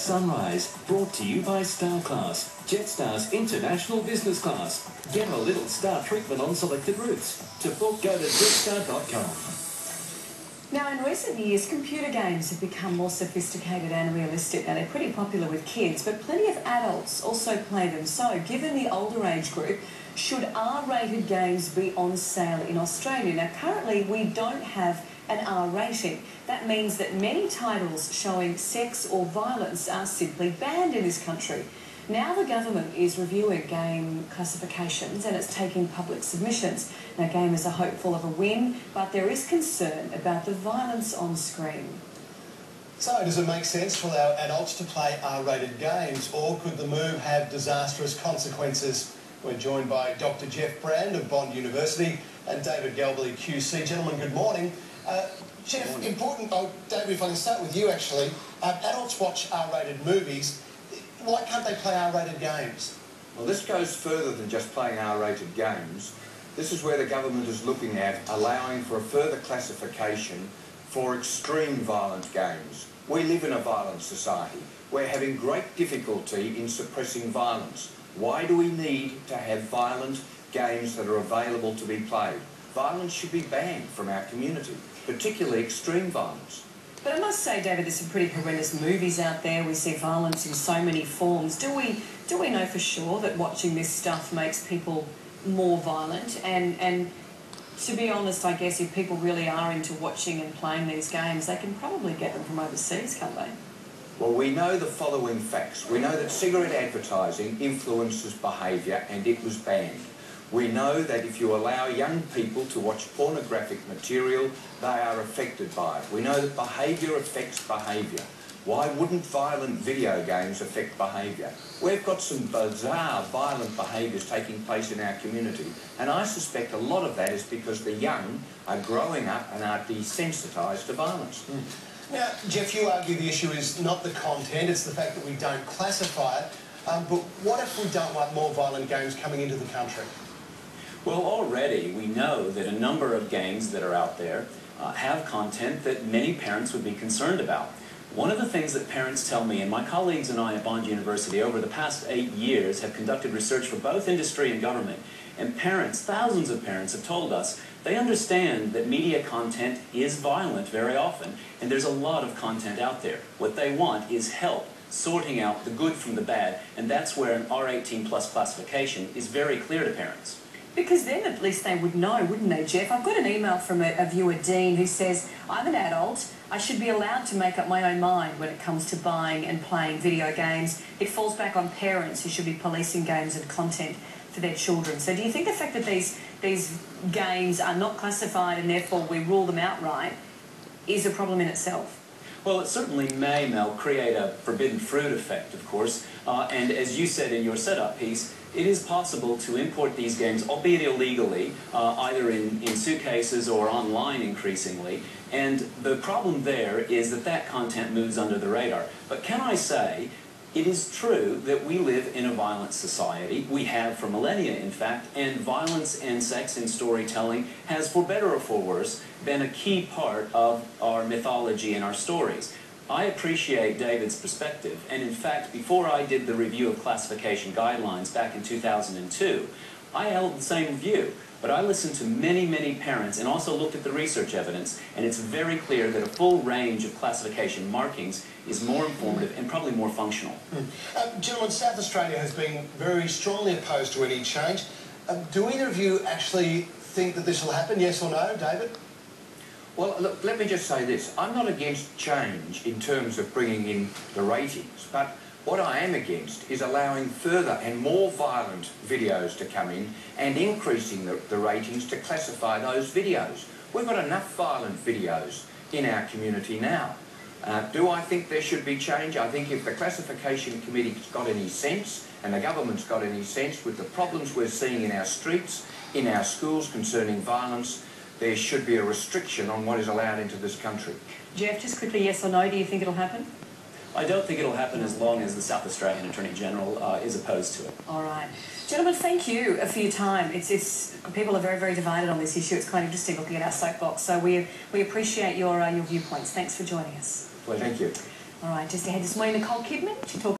Sunrise, brought to you by Star Class, Jetstar's international business class. Get a little star treatment on selected routes. To book, go to jetstar.com. Now, in recent years, computer games have become more sophisticated and realistic. Now, they're pretty popular with kids, but plenty of adults also play them. So, given the older age group, should R-rated games be on sale in Australia? Now, currently, we don't have an R rating. That means that many titles showing sex or violence are simply banned in this country. Now the government is reviewing game classifications and it's taking public submissions. Now gamers are hopeful of a win, but there is concern about the violence on screen. So does it make sense to allow adults to play R-rated games, or could the move have disastrous consequences? We're joined by Dr. Jeff Brand of Bond University and David Galbally QC. Gentlemen, good morning. Jeff, David, if I can start with you actually. Adults watch R-rated movies. Why can't they play R-rated games? Well, this goes further than just playing R-rated games. This is where the government is looking at allowing for a further classification for extreme violent games. We live in a violent society. We're having great difficulty in suppressing violence. Why do we need to have violent games that are available to be played? Violence should be banned from our community, particularly extreme violence. But I must say, David, there's some pretty horrendous movies out there. We see violence in so many forms. Do we know for sure that watching this stuff makes people more violent? And to be honest, I guess if people really are into watching and playing these games, they can probably get them from overseas, can't they? Well, we know the following facts. We know that cigarette advertising influences behaviour and it was banned. We know that if you allow young people to watch pornographic material, they are affected by it. We know that behaviour affects behaviour. Why wouldn't violent video games affect behaviour? We've got some bizarre violent behaviours taking place in our community, and I suspect a lot of that is because the young are growing up and are desensitised to violence. Now, Jeff, you argue the issue is not the content, it's the fact that we don't classify it. But what if we don't want more violent games coming into the country? Well, already we know that a number of games that are out there have content that many parents would be concerned about. One of the things that parents tell me, and my colleagues and I at Bond University over the past 8 years have conducted research for both industry and government, and parents, thousands of parents, have told us they understand that media content is violent very often, and there's a lot of content out there. What they want is help sorting out the good from the bad, and that's where an R18 plus classification is very clear to parents. Because then at least they would know, wouldn't they, Jeff? I've got an email from a viewer, Dean, who says, I'm an adult. I should be allowed to make up my own mind when it comes to buying and playing video games. It falls back on parents who should be policing games and content for their children. So do you think the fact that these games are not classified and therefore we rule them outright is a problem in itself? Well, it certainly may, Mel, create a forbidden fruit effect, of course. And as you said in your setup piece, it is possible to import these games, albeit illegally, either in suitcases or online increasingly. And the problem there is that that content moves under the radar. But can I say, it is true that we live in a violent society. We have for millennia, in fact, and violence and sex in storytelling has, for better or for worse, been a key part of our mythology and our stories. I appreciate David's perspective, and in fact, before I did the review of classification guidelines back in 2002, I held the same view. But I listened to many, many parents and also looked at the research evidence, and it's very clear that a full range of classification markings is more informative and probably more functional. Gentlemen, South Australia has been very strongly opposed to any change. Do either of you actually think that this will happen, yes or no, David? Well, look, let me just say this. I'm not against change in terms of bringing in the ratings, but what I am against is allowing further and more violent videos to come in and increasing the ratings to classify those videos. We've got enough violent videos in our community now. Do I think there should be change? I think if the classification committee's got any sense and the government's got any sense with the problems we're seeing in our streets, in our schools concerning violence, there should be a restriction on what is allowed into this country. Jeff, just quickly, yes or no, do you think it'll happen? I don't think it'll happen as long as the South Australian Attorney General is opposed to it. All right. Gentlemen, thank you for your time. People are very, very divided on this issue. It's quite interesting looking at our soapbox. So we appreciate your viewpoints. Thanks for joining us. Pleasure. Thank you. All right, just ahead this morning, Nicole Kidman. She talked